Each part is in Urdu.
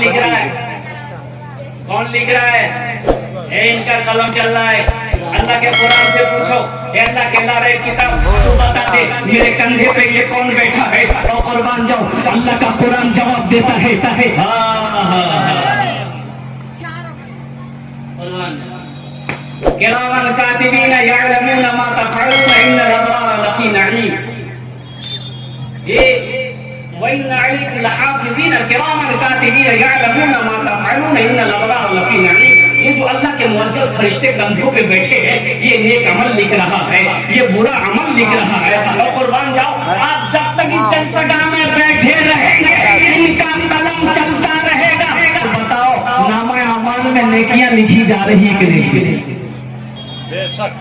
لکھ رہا ہے؟ کون لکھ رہا ہے؟ ان کا قلم چل رہا ہے. اللہ کے قرآن سے پوچھو, اے اللہ کے لارے کتاب تو بتا دے میرے کندھے پہ یہ کون بیٹھا ہے, اور قربان جاؤ اللہ کا قرآن جواب دیتا ہے. کراما کاتبین یعلمون ما تفعلون ان الابرار لفی نعیم. وَإِنَّ عَلَيْكُمْ لَحَافِظِينَ كِرَامًا كَاتِبِينَ يَعْلَمُونَ مَا تَفْعَلُونَ إِنَّ الْأَبْرَارَ لَفِي نَعِيمٍ. یہ جو اللہ کے معزز فرشتے کندھوں پہ بیٹھے ہیں, یہ نیک عمل لکھ رہا ہے, یہ برا عمل لکھ رہا ہے. اور قربان جاؤ آپ جب تک اس جلسگاہ میں بیٹھے رہیں گے ان کا قلم چلتا رہے گا. تو بتاؤ نامہ اعمال میں نیکیاں لکھی جا رہی کہ نہیں؟ بے شک.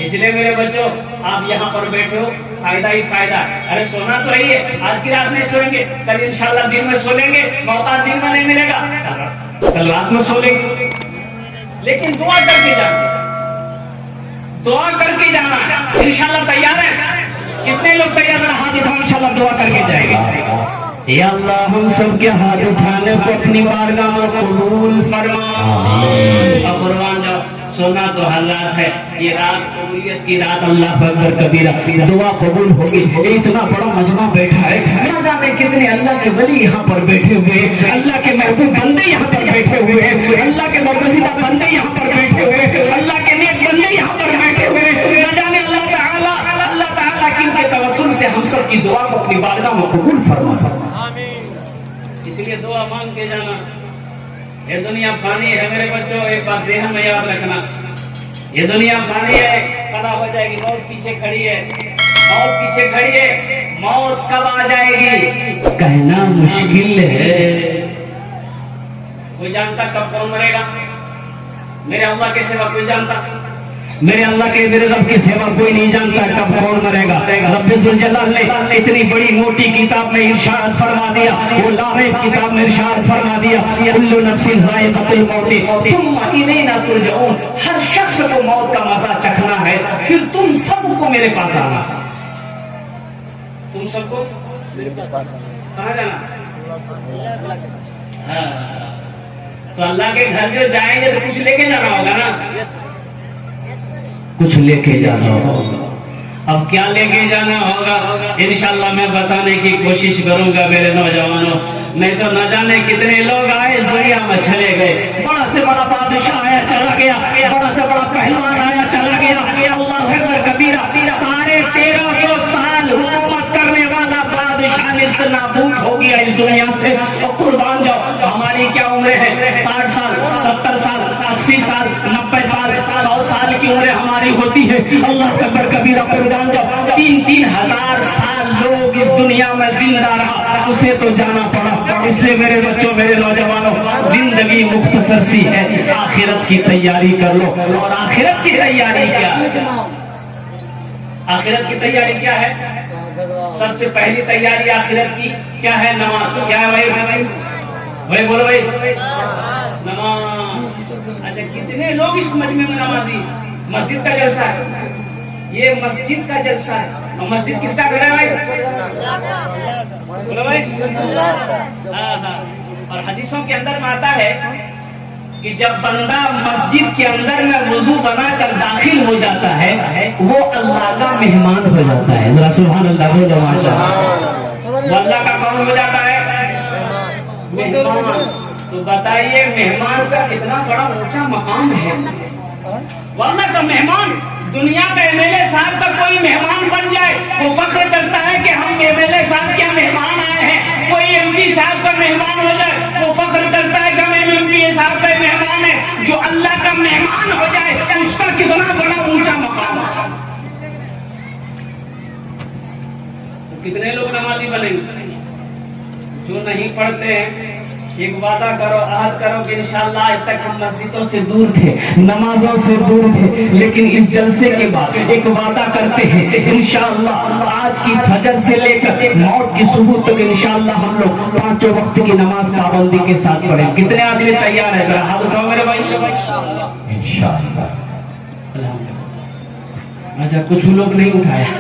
اس لیے میرے بچوں آپ یہاں پر بیٹھے ہو, فائدہ ہی فائدہ. ارے سونا تو رہی ہے, آج کی رات نہیں سوئیں گے, کل انشاءاللہ دن میں سو لیں گے. موقع دن میں نہیں ملے گا, کل رات میں سو لیں گے. لیکن دعا کر کے جانا, دعا کر کے جانا. انشاءاللہ تیار ہے؟ کتنے لوگ تیار ہیں؟ ہاتھ اٹھاؤ, انشاءاللہ دعا کر کے جائے گا. یا اللہ ہم سب کے ہاتھ اٹھانے کو اپنی بارگاہ میں قبول فرما. اور قربان جاؤ سونا تو حالات ہے, یہ رات قبولیت کی رات. اللہ اکبر کبیرہ, دعا قبول ہوگی. اتنا بڑا مجمع بیٹھا ہے, نہ جانے کتنے اللہ کے ولی یہاں پر بیٹھے ہوئے, اللہ کے محبوب بندے یہاں پر بیٹھے ہوئے, اللہ کے برگزیدہ بندے یہاں پر بیٹھے ہوئے, اللہ کے نیک بندے یہاں پر بیٹھے ہوئے. نہ جانے اللہ تعالیٰ کن کے توسل سے ہم سب کی دعا کو اپنی بارگاہ میں قبول فرما. اس لیے دعا مانگ کے جانا. یہ دنیا فانی ہے میرے بچوں, ایک بات ذہن میں یاد رکھنا, یہ دنیا فانی ہے, فنا ہو جائے گی. موت پیچھے کھڑی ہے, موت پیچھے کھڑی ہے. موت کب آ جائے گی کہنا مشکل ہے. کوئی جانتا کب کون مرے گا؟ میرے اللہ کے سوا کوئی جانتا؟ میرے اللہ کے میرے رب کے سوا کوئی نہیں جانتا کب کون مرے گا. رب ذوالجلال نے اتنی بڑی موٹی کتاب میں ارشاد فرما دیا, وہ لاغیب کتاب میں ارشاد فرما دیا, کل نفس ذائقۃ الموت ثم الینا ترجعون. ہر شخص کو موت کا مزہ چکھنا ہے, پھر تم سب کو میرے پاس آنا. تم سب کو میرے پاس کہاں جانا؟ تو اللہ کے گھر جو جائیں گے تو کچھ لے کے جانا ہوگا نا, کچھ لے کے جانا ہوگا. اب کیا لے کے جانا ہوگا انشاءاللہ میں بتانے کی کوشش کروں گا میرے نوجوانوں. نہیں تو نہ جانے کتنے لوگ آئے اس دنیا میں چلے گئے. بڑا سے بڑا بادشاہ آیا چلا گیا, بڑا سے بڑا پہلوان آیا چلا گیا. اللہ اکبر کبیرہ, سارے 1300 سال حکومت کرنے والا بادشاہ نست نابود ہو گیا اس دنیا سے. اور قربان جاؤ ہماری کیا عمریں ہیں؟ 60 سال, 70 سال, 80 سال, 90 سال, 100 سال کی عمریں ہماری ہوتی ہے. اللہ اکبر کبیرہ. قربان جاؤ 3-3 ہزار سال لوگ اس دنیا میں زندہ رہا, اسے تو جانا پڑا. اس لیے میرے بچوں میرے نوجوانوں زندگی مختصر سی ہے, آخرت کی تیاری کر لو. اور آخرت کی تیاری کیا ہے؟ آخرت کی تیاری کیا ہے؟ سب سے پہلی تیاری آخرت کی کیا ہے؟ نماز. کیا ہے بھائی؟ بھائی بولو بھائی, نماز. اچھا کتنے لوگ اس مجمع میں نمازی؟ مسجد کا جلسہ ہے, یہ مسجد کا جلسہ ہے. اور مسجد کس کا گھر ہے بھائی؟ بولو بھائی. اور حدیثوں کے اندر میں آتا ہے کہ جب بندہ مسجد کے اندر میں وضو بنا کر داخل ہو جاتا ہے وہ اللہ کا مہمان ہو جاتا ہے. ذرا سبحان اللہ بولو ماشاءاللہ. وہ اللہ کا کون ہو جاتا ہے؟ مہمان. تو بتائیے مہمان کا کتنا بڑا اونچا مقام ہے. وہ اللہ کا مہمان. دنیا کا MLA صاحب کا کوئی مہمان بن جائے وہ فخر کرتا ہے کہ ہم MLA صاحب کے مہمان آئے ہیں. کوئی MP صاحب کا مہمان ہو جائے وہ فخر کرتا ہے کہ ہم MP صاحب کا مہمان ہے. جو اللہ کا مہمان ہو جائے اس کا کتنا بڑا اونچا مقام ہے. کتنے لوگ نمازی بنیں گے؟ جو نہیں پڑھتے ہیں ایک وعدہ کرو, عہد کرو کہ انشاءاللہ آج تک ہم مسجدوں سے دور تھے, نمازوں سے دور تھے, لیکن اس جلسے کے بعد ایک وعدہ کرتے ہیں انشاءاللہ آج کی فجر سے لے کر موت کی صبح تک انشاءاللہ ہم لوگ 5 وقت کی نماز پابندی کے ساتھ پڑھیں. کتنے آدمی تیار ہے؟ ذرا ہاتھ اٹھاؤ میرے بھائی. انشاءاللہ. اچھا کچھ لوگ نہیں اٹھایا,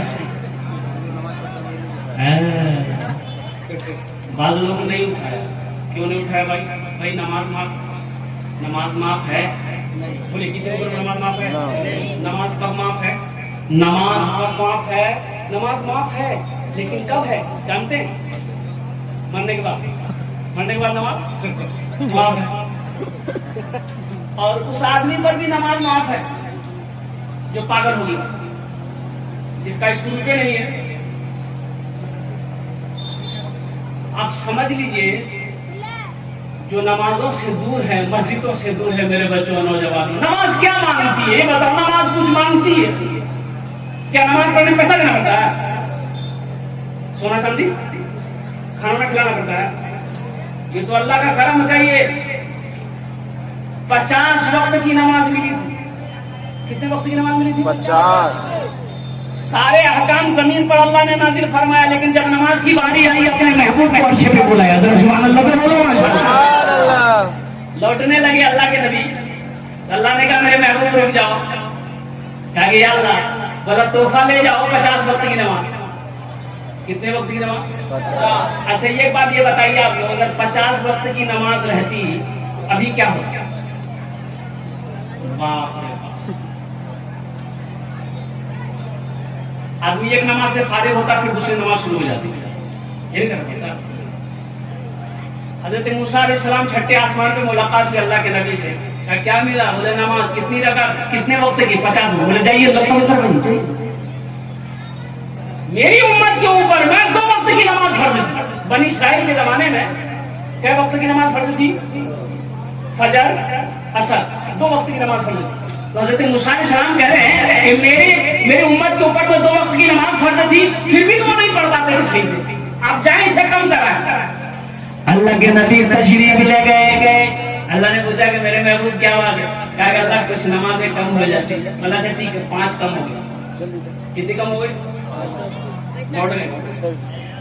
بعض لوگ نہیں اٹھایا. کیوں نہیں اٹھایا بھائی؟ بھائی نماز معاف ہے؟ بولے کسی کو نماز معاف ہے؟ نماز کب معاف ہے؟ نماز کب معاف ہے؟ نماز معاف ہے لیکن کب ہے جانتے ہیں؟ مرنے کے بعد نماز معاف ہے. اور اس آدمی پر بھی نماز معاف ہے جو پاگل ہو گیا، جس کا اسکول پہ نہیں ہے. آپ سمجھ لیجئے جو نمازوں سے دور ہے، مسجدوں سے دور ہے، میرے بچوں نوجوانوں، نماز کیا مانگتی ہے؟ یہ بتاؤ، نماز کچھ مانگتی ہے؟ کیا نماز پڑھنے میں پیسہ دینا پڑتا ہے؟ سونا چاندی کھانا کھلانا پڑتا ہے؟ یہ تو اللہ کا کرم ہے. یہ 50 وقت کی نماز ملی تھی. کتنے وقت کی نماز ملی تھی؟ 50. سارے احکام زمین پر اللہ نے نازل فرمایا، لیکن جب نماز کی باری آئی اپنے محبوب کو عرش پہ بلایا. ذرا سبحان اللہ تو بولو. سبحان اللہ. لوٹنے لگے اللہ کے نبی. اللہ نے کہا میرے محبوب رک جاؤ. کہا کہ یا اللہ بڑا تحفہ لے جاؤ 50 وقت کی نماز. کتنے وقت کی نماز؟ 50. اچھا ایک بات یہ بتائیے آپ لوگ، اگر 50 وقت کی نماز رہتی ابھی کیا ہوتا؟ آدمی ایک نماز سے فارغ ہوتا پھر دوسری نماز شروع ہو جاتی ہے. حضرت موسیٰ علیہ السلام چھٹے آسمان پہ ملاقات کی اللہ کے نبی سے. کیا ملا؟ بولے نماز. کتنی رکعت؟ کتنے وقت کی؟ 50. بولے جائیے میری امت کے اوپر میں 2 وقت کی نماز فرض تھی. بنی اسرائیل کے زمانے میں کیا وقت کی نماز فرض تھی؟ فجر عصر 2 وقت کی نماز فرض تھی. تو حضرت موسیٰ علیہ السلام کہہ رہے ہیں کہ میری امت کے اوپر تو 2 وقت کی نماز فرض تھی، پھر بھی تو وہ نہیں پڑھ پاتے صحیح سے. آپ جائیں اسے کم کرائیں. اللہ کے نبی تشریف لے گئے. اللہ نے پوچھا کہ میرے محبوب کیا بات ہے؟ کہا کہ اللہ کچھ نمازیں کم ہو جاتی. اللہ سے ٹھیک ہے 5 کم ہو گئی. کتنی کم ہو گئی؟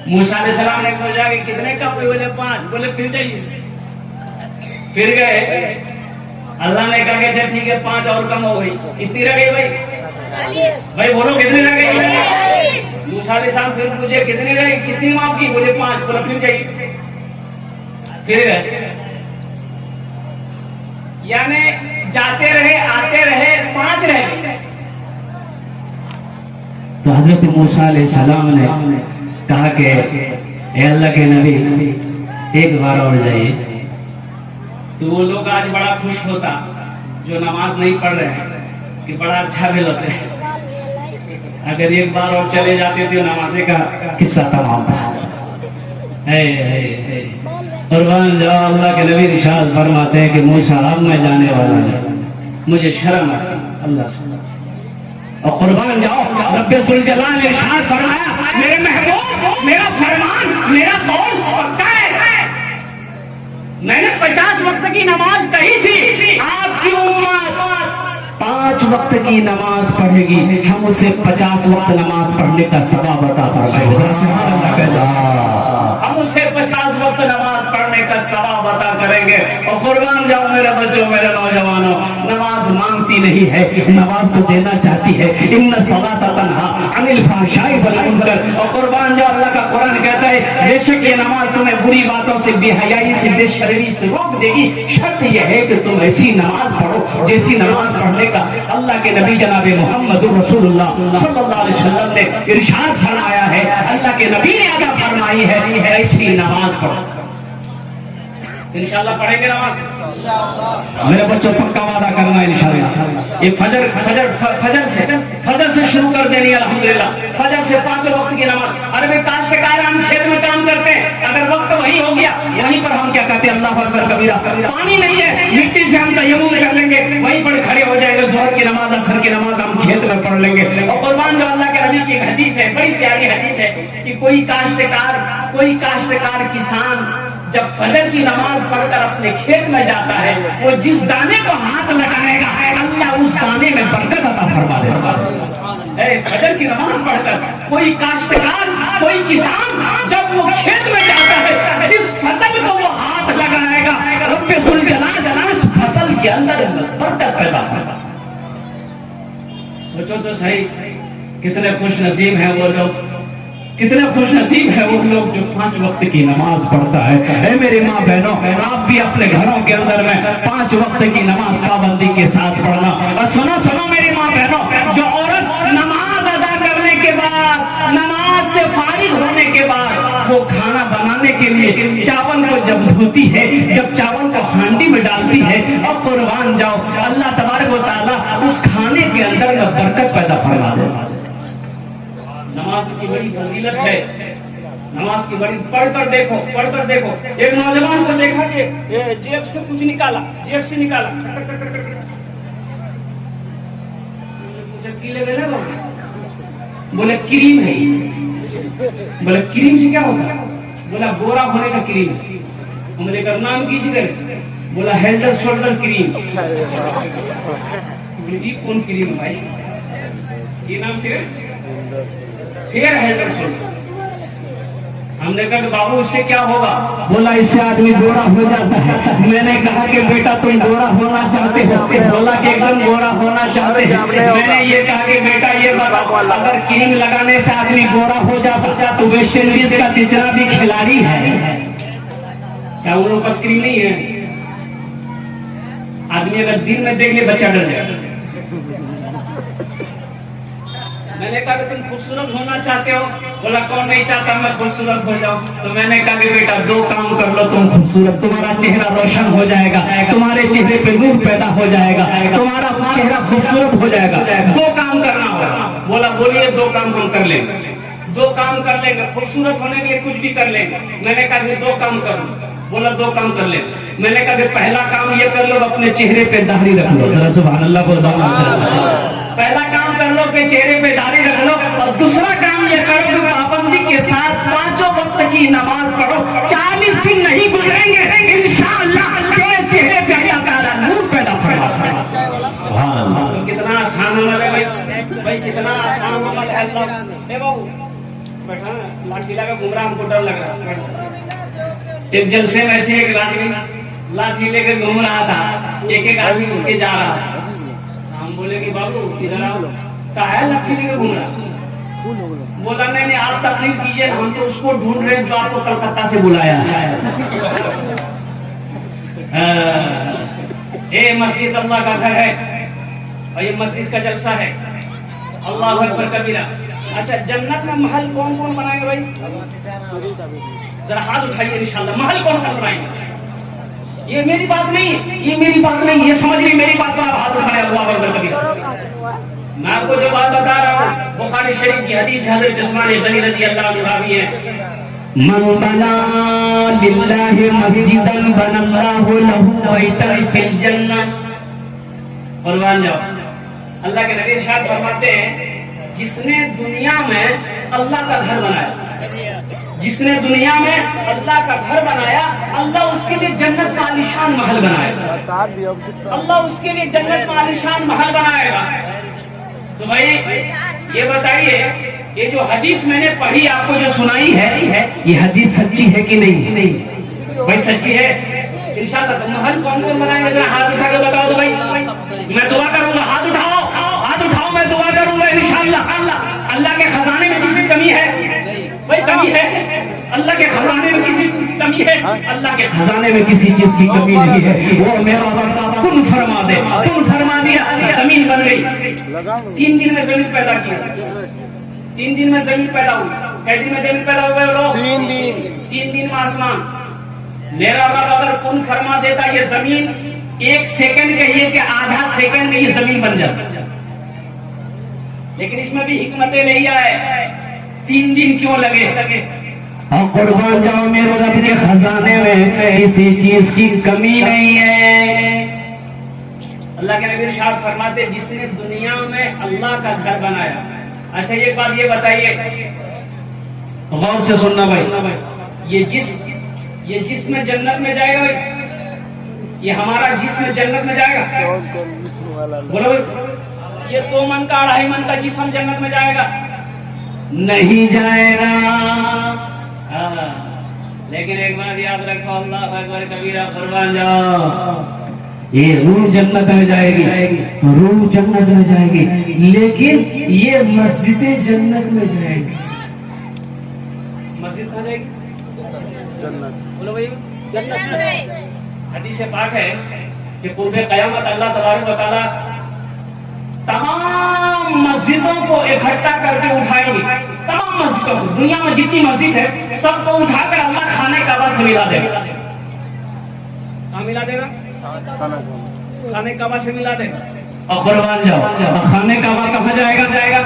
موسیٰ علیہ السلام نے پوچھا کہ کتنے کم ہوئے؟ بولے 5. بولے پھر جائیے. پھر گئے. اللہ نے کہا کہ اچھا ٹھیک ہے 5 اور کم ہو گئی. کتنی رہ گئی بھائی بولو کتنی رہ گئی؟ موسیٰ علیہ السلام پھر پوچھے کتنی رہ گئی؟ کتنی معاف کی؟ بولے 5. بولے پھر جائیے. پھر گئے. یعنی جاتے رہے آتے رہے 5 رہ گئے. تو حضرت موسیٰ علیہ السلام نے کہا کہ اے اللہ کے نبی ایک بار اور جائیے. تو وہ لوگ آج بڑا خوش ہوتا جو نماز نہیں پڑھ رہے ہیں کہ بڑا اچھا بھی لگتا ہے. اگر ایک بار اور چلے جاتے تو نمازیں کا قصہ تمام تھا. قربان جاؤ. اللہ کے نبی ارشاد فرماتے ہیں کہ موسیٰ اب میں جانے والا ہوں، مجھے شرم آتی. اللہ سے اور قربان جاؤ رب ذوالجلال نے ارشاد فرمایا میرے محبوب میرا فرمان میرا قول پکا ہے. میں نے 50 وقت کی نماز کہی تھی. آپ کی امت 5 وقت کی نماز پڑھے گی، ہم اسے 50 وقت نماز پڑھنے کا ثواب عطا فرمائیں گے. ہم اسے 50 وقت نماز پڑھنے کا ثواب عطا کریں گے. اور قربان جاؤ میرے بچوں میرے نوجوانوں، نماز مانگتی نہیں ہے، نماز تو دینا چاہتی ہے. ان الصلاۃ تنہی عن الفحشاء والمنکر. اور قربان جاؤ اللہ کا قرآن کہتا ہے بے شک یہ نماز تمہیں بری باتوں سے، بے حیائی سے، بے شرمی سے روک دے گی. شرط یہ ہے کہ تم ایسی نماز پڑھو جیسی نماز پڑھنے کا اللہ کے نبی جناب محمد رسول اللہ صلی اللہ علیہ وسلم نے ارشاد فرمایا ہے. اللہ کے نبی نے آگاہ فرمائی ہے ایسی نماز پڑھو. انشاءاللہ پڑھیں گے نماز میرے بچوں. پکا وعدہ کرنا انشاءاللہ. یہ فجر سے شروع کر دینی الحمدللہ. فجر سے 5 وقت کی نماز. عربی کاشتکار ہم کھیت میں کام کرتے ہیں، اگر وقت وہی ہو گیا وہیں پر ہم کیا کہتے ہیں اللہ اکبر کبیرہ. پانی نہیں ہے مٹی سے ہم تیمم کر لیں گے، وہیں پر کھڑے ہو جائیں گے. ظہر کی نماز عصر کی نماز ہم کھیت میں پڑھ لیں گے. اور قربان جو اللہ کے نبی کی ایک حدیث ہے، بڑی پیاری حدیث ہے کہ کوئی کاشتکار کسان جب فجر کی نماز پڑھ کر اپنے کھیت میں جاتا ہے، وہ جس دانے کو ہاتھ لگائے گا اللہ اس دانے میں برکت عطا فرما دے گا. فجر کی نماز پڑھ کر کوئی کاشتکار کوئی کسان جب وہ کھیت میں جاتا ہے، جس فصل کو وہ ہاتھ لگائے گا رب ذوالجلال اس فصل کے اندر برکت پیدا ہوگا. سوچو تو صحیح کتنے خوش نصیب ہیں وہ لوگ کتنے خوش نصیب ہے وہ لوگ جو 5 وقت کی نماز پڑھتا ہے. اے میری ماں بہنوں، آپ بھی اپنے گھروں کے اندر میں 5 وقت کی نماز پابندی کے ساتھ پڑھنا. اور سنو میری ماں بہنوں، جو عورت نماز ادا کرنے کے بعد، نماز سے فارغ ہونے کے بعد وہ کھانا بنانے کے لیے چاول کو جب دھوتی ہے، جب چاول کو ہانڈی میں ڈالتی ہے، اور قربان جاؤ اللہ تبارک و تعالیٰ اس کھانے کے اندر میں برکت پیدا فرما دیتا ہے. نماز کی بڑی فضیلت ہے، نماز کی بڑی. پڑھ کر دیکھو. ایک نوجوان کو دیکھا کہ جیب سے کچھ نکالا، بولے کریم ہے. بولے کریم سے کیا ہوتا ہے؟ بولا گورا ہونے کا کریم. بولے کا نام کیجیے. بولا ہیڈ اینڈ شولڈر کریم. جی کون کریم ہے بھائی؟ یہ نام پھر ہیڈ اینڈ شولڈر. ہم نے کہا کہ بابو اس سے کیا ہوگا؟ بولا اس سے آدمی گورا ہو جاتا ہے. میں نے کہا کہ بیٹا تم گورا ہونا چاہتے ہو؟ بولا کہ ایک دم گورا ہونا چاہتے ہیں. میں نے یہ کہا کہ بیٹا یہ بتاؤ، اگر کریم لگانے سے آدمی گورا ہو جاتا تو ویسٹ انڈیز کا تیسرا بھی کھلاڑی ہے، کیا ان لوگوں پاس کریم نہیں ہے؟ آدمی اگر دن میں دیکھ لے بچہ ڈر جائے. میں نے کہا کہ تم خوبصورت ہونا چاہتے ہو؟ بولا کون نہیں چاہتا میں خوبصورت ہو جاؤں. تو میں نے کہا کہ بیٹا 2 کام کر لو، تم خوبصورت، تمہارا چہرہ روشن ہو جائے گا، تمہارے چہرے پہ نور پیدا ہو جائے گا، تمہارا چہرہ خوبصورت ہو جائے گا. 2 کام کرنا ہوگا. بولا بولیے 2 کام ہم کر لیں گے. 2 کام کر لیں گے، خوبصورت ہونے کے لیے کچھ بھی کر لیں گے. میں نے کہا کہ 2 کام کر لوں. بولا 2 کام کر لیں. میں نے کہا کہ پہلا کام یہ کر لو اپنے چہرے پہ داڑھی رکھ لو. ذرا سبحان اللہ بول. پہلا کام کر لو کہ چہرے پہ داڑھی رکھ لو، اور دوسرا کام یہ کرو کہ پابندی کے ساتھ 5 وقت کی نماز پڑھو. 40 دن نہیں گزریں گے انشاءاللہ تیرے چہرے پہ اللہ تعالیٰ نور پیدا فرما دے. کتنا آسان عمل ہے بھائی، کتنا آسان عمل ہے. اللہ بیٹھا لاٹھی لگا گھوم رہا، ہم کو ڈر لگ رہا. ایک جلسے میں سے ایک لاٹھی لے کر گھوم رہا تھا، ایک آدمی اٹھ کے جا رہا. ہم بولے کہ بابو ادھر آؤ. کہا ہے لاٹھی لے کر گھوم رہا؟ بولا نہیں آپ تقریر کیجیے، ہم تو اس کو ڈھونڈ رہے ہیں جو آپ کو کلکتہ سے بلایا ہے. یہ مسجد اللہ کا گھر ہے اور یہ مسجد کا جلسہ ہے. اللہ اکبر کبیرہ. اچھا جنت میں محل کون کون بنائیں گے بھائی؟ ذرا ہاتھ اٹھائیے انشاءاللہ. محل کون کون بنائیں گے؟ یہ میری بات نہیں، یہ سمجھ لی میری بات پر آپ ہاتھ اٹھائیں. اللہ اکبر کبیرہ. میں آپ کو جو بات بتا رہا ہوں بخاری شریف کی حدیث حضرت عثمان غنی رضی اللہ عنہ راوی ہے. من بنا للہ مسجدا بنا اللہ لہ بیتا فی الجنہ. قربان جاؤ. اللہ کے نبی ارشاد فرماتے ہیں جس نے دنیا میں اللہ کا گھر بنایا، جس نے دنیا میں اللہ کا گھر بنایا، اللہ اس کے لیے جنت کا عالیشان محل بنائے گا. اللہ اس کے لیے جنت کا عالیشان محل بنائے گا. تو بھائی یہ بتائیے یہ جو حدیث میں نے پڑھی آپ کو جو سنائی ہے یہ حدیث سچی ہے کہ نہیں؟ بھائی سچی ہے انشاءاللہ. تو محل کون کون بنائیں گے؟ ذرا ہاتھ اٹھا کے بتاؤ. تو بھائی میں دعا کروں گا. ہاتھ اٹھاؤ میں دعا کروں گا انشاءاللہ. اللہ کے خزانے میں کسی کمی ہے؟ بھائی کمی ہے؟ اللہ کے خزانے میں کسی چیز کی کمی ہے؟ اللہ کے خزانے میں کسی چیز کی کمی نہیں ہے. وہ میرا رب کن فرما دے، کن فرما دیا، زمین بن گئی. 3 دن میں زمین پیدا کی. 3 دن میں زمین پیدا ہوئی. کئی دن میں زمین پیدا ہوئے لوگ؟ 3 دن میں آسمان. میرا رب اگر کن فرما دیتا یہ زمین 1 سیکنڈ کہیے کہ آدھا سیکنڈ میں یہ زمین بن جاتا. لیکن اس میں بھی حکمتیں نہیں آئے. 3 دن کیوں لگے؟ اور قربان جاؤ میرے رب کے خزانے میں کسی چیز کی کمی نہیں ہے. اللہ کے نبی ارشاد فرماتے جس نے دنیا میں اللہ کا گھر بنایا. اچھا ایک بات یہ بتائیے، غور سے سننا بھائی، یہ جسم جنت میں جائے گا؟ یہ ہمارا جسم جنت میں جائے گا؟ بولو یہ 2 من کا 2.5 من کا جسم جنت میں جائے گا؟ نہیں جائے گا. لیکن ایک بات یاد رکھو، اللہ اکبر کبیرہ. قربان جاؤ یہ روح جنت میں جائے گی، روح جنت میں جائے گی، لیکن یہ مسجد جنت میں جائے گی. مسجد کہاں جائے گی؟ بولو بھائی جنت. حدیث پاک ہے کہ قرب قیامت اللہ تبارک و تعالیٰ تمام مسجدوں کو اکٹھا کر کے اٹھائیں گے. تمام مسجدوں کو, دنیا میں جتنی مسجد ہے سب کو اٹھا کر اللہ خانہ کعبہ سے ملا دے گا. کہاں ملا دے گا؟ خانہ کعبہ سے ملا دے گا. اور قربان جاؤ, خانہ کعبہ کہاں جائے گا؟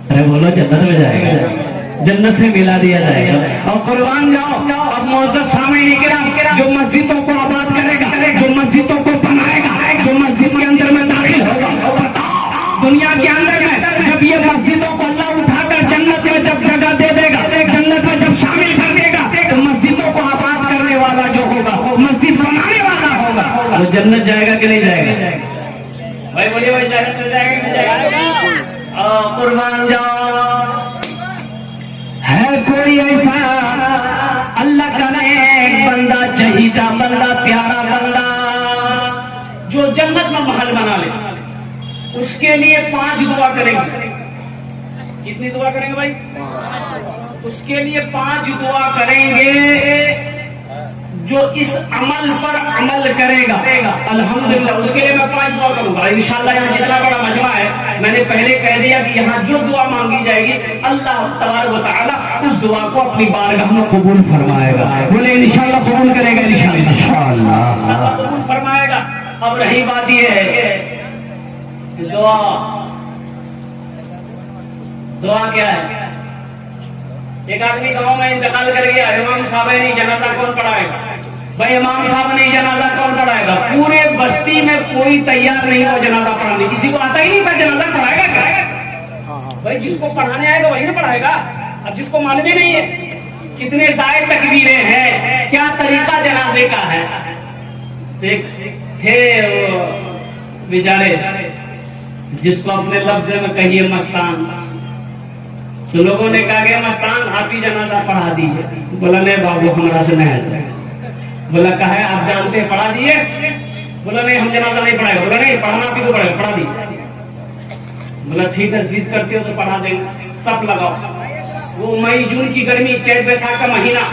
ارے بولو جنت میں جائے گا. جنت سے ملا دیا جائے گا. اور قربان جاؤ, اب معزز سامعین کرام, جو مسجدوں کو آباد کرے گا, جو مسجدوں کو بنائے گا, جو مسجد کے اندر میں داخل ہوگا, دنیا کے اندر میں جب یہ مسجدوں کو اللہ اٹھا کر جنت میں جب جگہ دے دے گا, جنت میں جب شامل کر دے گا, تو مسجدوں کو آباد کرنے والا جو ہوگا, مسجد بنانے والا ہوگا, وہ جنت جائے گا کہ نہیں جائے گا؟ بھائی بولیے بھائی, جنت میں جائے گا کہ نہیں جائے گا؟ قربان جاؤ, ہے کوئی ایسا اللہ کا نیک بندہ, چہیتا بندہ, پیارا بندہ جو جنت میں محل بنا لے؟ اس کے لیے 5 دعا کریں گے. کتنی دعا کریں گے بھائی؟ اس کے لیے 5 دعا کریں گے. جو اس عمل پر عمل کرے گا الحمدللہ, اس کے لیے میں 5 دعا کروں گا انشاءاللہ. یہاں جتنا بڑا مجمع ہے, میں نے پہلے کہہ دیا کہ یہاں جو دعا مانگی جائے گی اللہ تبارک و تعالیٰ اس دعا کو اپنی بارگاہ میں قبول فرمائے گا. بولے انشاءاللہ قبول کرے گا, انشاءاللہ قبول فرمائے گا. اب رہی بات یہ ہے کہ دعا کیا ہے؟ ایک آدمی گاؤں میں انتقال کر گیا, امام صاحب نے جنازہ کون پڑھائے گا؟ بھائی امام صاحب نے جنازہ کون پڑھائے گا؟ پورے بستی میں کوئی تیار نہیں ہو جنازہ پڑھانے, کسی کو آتا ہی نہیں تھا جنازہ پڑھائے گا کیا؟ بھائی جس کو پڑھانے آئے گا وہی نہ پڑھائے گا. اب جس کو معلوم ہی نہیں ہے کتنے زائد تکبیریں ہیں, کیا طریقہ جنازے کا ہے. ایک تھے بیچارے جس کو اپنے لفظ میں کہیے مستان, تو لوگوں نے کہا کہ مستان آپ ہی جنازہ پڑھا دیجیے. بولا نہیں بابو ہمارا سے نہیں آتا. بولا کہا ہے آپ جانتے پڑھا دیے؟ بولا نہیں ہم جنازہ نہیں پڑھائے. بولا نہیں پڑھنا بھی تو پڑھے گا, پڑھا دیجیے. بولا ٹھیک ہے ضد کرتے ہو تو پڑھا دیں گے. صف لگاؤ. وہ مئی جون کی گرمی, چیت بیساکھ کا مہینہ,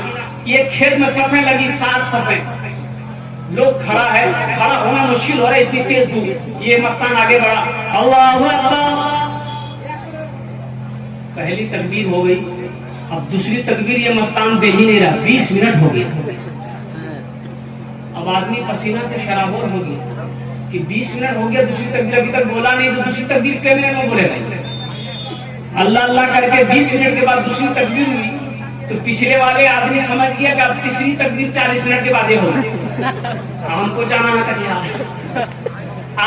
یہ کھیت میں صفیں لگی, 7 صفیں. لوگ کھڑا ہے, کھڑا ہونا مشکل ہو رہا ہے, اتنی تیز دھوپ. یہ مستان آگے بڑھا, اللہ اکبر. پہلی تکبیر ہو گئی, اب دوسری تکبیر یہ مستان دے ہی نہیں رہا, 20 منٹ ہو گیا. اب آدمی پسینہ سے شرابور ہو گیا کہ 20 منٹ ہو گیا, دوسری تکبیر ابھی تک بولا نہیں, تو دوسری تکبیر کتنے منٹ میں بولے گا؟ اللہ اللہ کر کے 20 منٹ کے بعد دوسری تکبیر ہوئی, تو پچھلے والے آدمی سمجھ گیا کہ اب تیسری تکبیر 40 منٹ کے بعد یہ ہوگی. ہم کو جانا نہ کٹیا.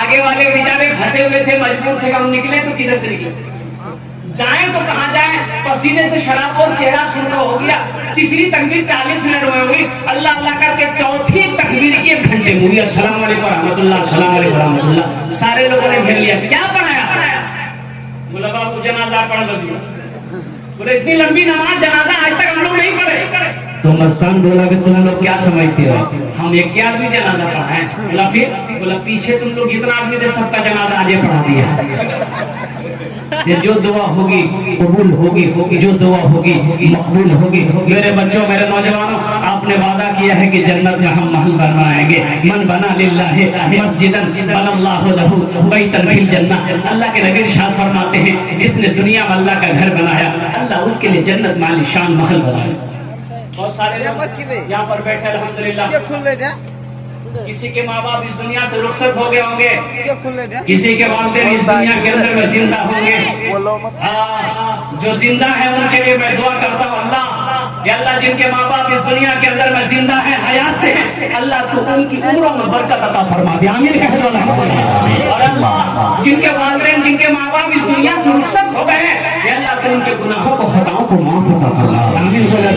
آگے والے بیچارے پھنسے ہوئے تھے, مجبور تھے کہ ہم نکلے تو کدھر سے نکلے, جائیں تو کہاں جائیں, پسینے سے شراب اور چہرہ سرخ ہو گیا. تیسری تکبیر 40 منٹ میں ہوئی, اللہ اللہ کر کے چوتھی تکبیر 1 گھنٹے میں ہوئی. السلام علیکم رحمۃ اللہ, السلام علیکم رحمۃ اللہ. سارے لوگوں نے گھیر لیا, کیا پڑھایا؟ بولا بابو جنازہ پڑھ دو. بولے اتنی لمبی نماز جنازہ آج تک ہم لوگ نہیں پڑھے. تو مستان بولا کہ تم لوگ کیا سمجھتے ہو, ہم 1 آدمی جنازہ پڑھائیں؟ بولا پھر؟ بولا پیچھے تم لوگ جتنا آدمی تھے سب کا جنازہ آج پڑھا دیا. یہ جو دعا ہوگی قبول ہوگی, جو دعا ہوگی مقبول ہوگی. میرے بچوں, میرے نوجوانوں, آپ نے وعدہ کیا ہے کہ جنت میں ہم محل بنائیں گے. من بنا للہ مسجدا بنى اللہ لہ بیتا فی الجنہ. اللہ کے نبی ارشاد فرماتے ہیں جس نے دنیا میں اللہ کا گھر بنایا, اللہ اس کے لیے جنت میں عالیشان محل بنایا. بہت سارے لوگ یہاں پر بیٹھے الحمدللہ, کسی کے ماں باپ اس دنیا سے رخصت ہو گئے ہوں گے, کسی کے والدین اس دنیا کے اندر میں زندہ ہوں گے. جو زندہ ہے ان کے لیے میں دعا کرتا ہوں, اللہ یا اللہ جن کے ماں باپ اس دنیا کے اندر میں زندہ ہیں, حیات سے ہیں, اللہ تو ان کی عمروں میں برکت عطا فرما دے. آمین کہہ دو. اور اللہ جن کے والدین, جن کے ماں باپ اس دنیا سے رخصت ہو گئے ہیں, یا اللہ تو ان کے گناہوں کو, خطاؤں کو معاف عطا فرما. آمین بولے.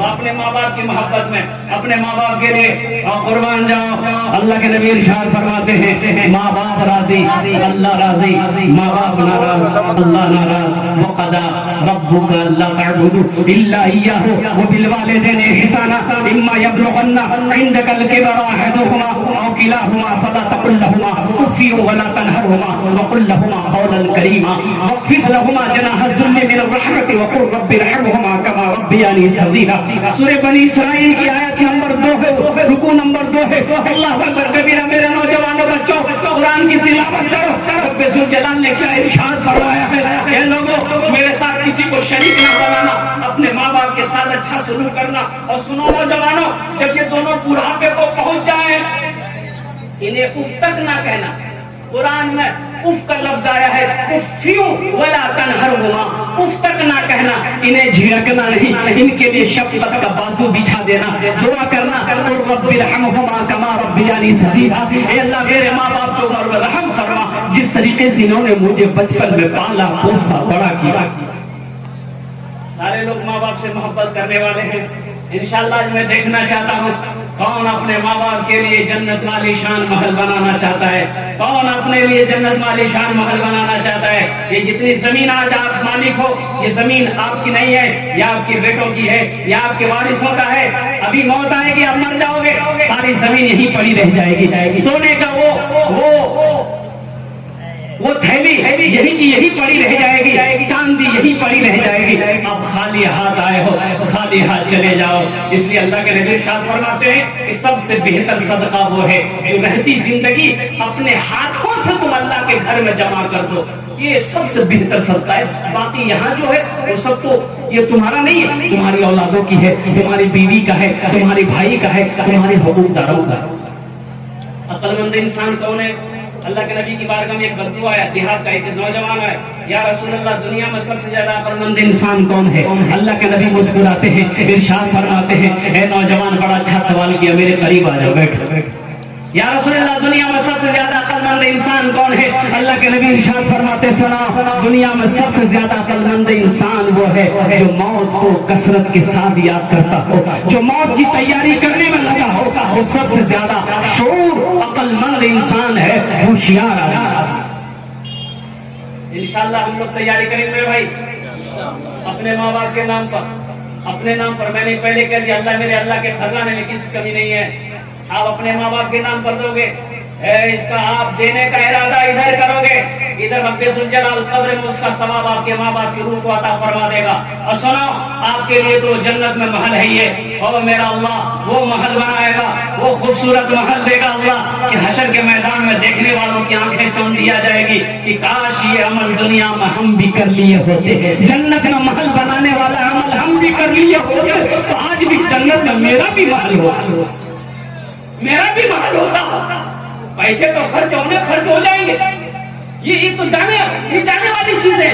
اپنے ماں باپ کی محبت میں اپنے ماں باپ کے لیے قربان جاؤ. اللہ کے نبی ارشاد فرماتے ہیں ماں باپ راضی اللہ راضی, ماں باپ ناراض اللہ ناراض. وقضى ربك الا تعبدوا الا اياه وبالوالدين احسانا اما يبلغن عندك الكبر احدهما او كلاهما فلا تقل لهما اف تخفيه ولا تنهرهما وقل لهما قولا كريما واخفض لهما جناح الذل من الرحمة وقل رب ارحمهما كما ربياني صغيرا. سورہ بنی اسرائیل کی آیت نمبر 2 ہے، رکوع نمبر 2 ہے. اللہ اکبر کبیرہ. میرے نوجوانوں بچوں قرآن کی تلاوت کرو. رب ذوالجلال نے کیا ارشاد فرمایا ہے. اے لوگوں میرے ساتھ کسی کو شریک نہ بنانا، اپنے ماں باپ کے ساتھ اچھا سلوک کرنا. اور سنو نوجوانوں، جب یہ دونوں بڑھاپے کو پہنچ جائیں انہیں اف تک نہ کہنا. قرآن میں اف کا لفظ آیا ہے، افیو ولا تنہرہما، اف تک نہ کہنا، انہیں جھڑکنا نہیں، ان کے لیے شفقت کا بازو بچھا دینا. دعا کرنا رب ارحمہما کما ربیانی صغیرا. اے اللہ میرے ماں باپ کو رحم فرما جس طریقے سے انہوں نے مجھے بچپن میں پالا پوسا بڑا کیا. سارے لوگ ماں باپ سے محبت کرنے والے ہیں. انشاءاللہ آج میں دیکھنا چاہتا ہوں کون اپنے ماں باپ کے لیے جنت والی شان محل بنانا چاہتا ہے. کون اپنے لیے جنت والی شان محل بنانا چاہتا ہے. یہ جتنی زمین آج آپ مالک ہو، یہ زمین آپ کی نہیں ہے، یا آپ کے بیٹوں کی ہے، یا آپ کے وارثوں کا ہے. ابھی موت آئے گی، آپ مر جاؤ گے، ساری زمین یہی پڑی رہ جائے گی. سونے کا وہ تھیلی یہی کی یہی پڑی رہ جائے گی، چاندی یہی پڑی رہ جائے گی. اب خالی ہاتھ آئے ہو، خالی ہاتھ چلے جاؤ. اس لیے اللہ کے نبی ارشاد فرماتے ہیں کہ سب سے بہتر صدقہ وہ ہے جو رہتی زندگی اپنے ہاتھوں سے تم اللہ کے گھر میں جمع کر دو. یہ سب سے بہتر صدقہ ہے. باقی یہاں جو ہے وہ سب تو یہ تمہارا نہیں ہے، تمہاری اولادوں کی ہے، تمہاری بیوی کا ہے، تمہارے بھائی کا ہے، تمہارے حقوق داروں کا. عقل مند انسان کون ہے؟ اللہ کے نبی کی بارگاہ میں ایک بدو آیا، دیہات کا ایک نوجوان آیا، یا رسول اللہ دنیا میں سب سے زیادہ عقل مند انسان کون ہے؟ اللہ کے نبی مسکراتے ہیں، ارشاد فرماتے ہیں اے نوجوان بڑا اچھا سوال کیا، میرے قریب آ جاؤ، بیٹھو. یا رسول اللہ دنیا میں سب سے زیادہ عقل مند انسان کون ہے؟ اللہ کے نبی ارشاد فرماتے سنا دنیا میں سب سے زیادہ عقل مند انسان وہ ہے جو موت کو کثرت کے ساتھ یاد کرتا ہو، جو موت کی تیاری کرنے میں لگا ہو. وہ سب سے زیادہ شعور عقل مند انسان ہے، ہوشیار آدمی. انشاءاللہ ہم لوگ تیاری کریں گے بھائی اپنے ماں باپ کے نام پر، اپنے نام پر. میں نے پہلے کہہ دیا اللہ میرے اللہ کے خزانے میں کسی کمی نہیں ہے. آپ اپنے ماں باپ کے نام پر دو گے، اس کا آپ دینے کا ارادہ ادھر کرو گے، ادھر رب ذوالجلال قبر میں اس کا ثواب آپ کے ماں باپ کی روح کو عطا فرما دے گا. اور سنو آپ کے لیے تو جنت میں محل ہے یہ، اور میرا اللہ وہ محل بنائے گا، وہ خوبصورت محل دے گا اللہ کہ حشر کے میدان میں دیکھنے والوں کی آنکھیں چون دیا جائے گی کہ کاش یہ عمل دنیا میں ہم بھی کر لیے ہوتے. جنت میں محل بنانے والا عمل ہم بھی کر لیے ہوتے تو آج بھی جنت میں میرا بھی محل ہوتا، میرا بھی محل ہوتا. پیسے تو خرچ ہو جائیں گے، یہ تو جانے والی چیزیں.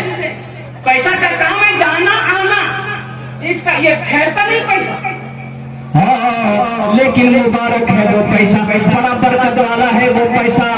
پیسہ کا کام ہے جانا آنا، اس کا یہ ٹھہرتا نہیں پیسہ. لیکن مبارک ہے وہ پیسہ، بڑا برکت والا ہے وہ پیسہ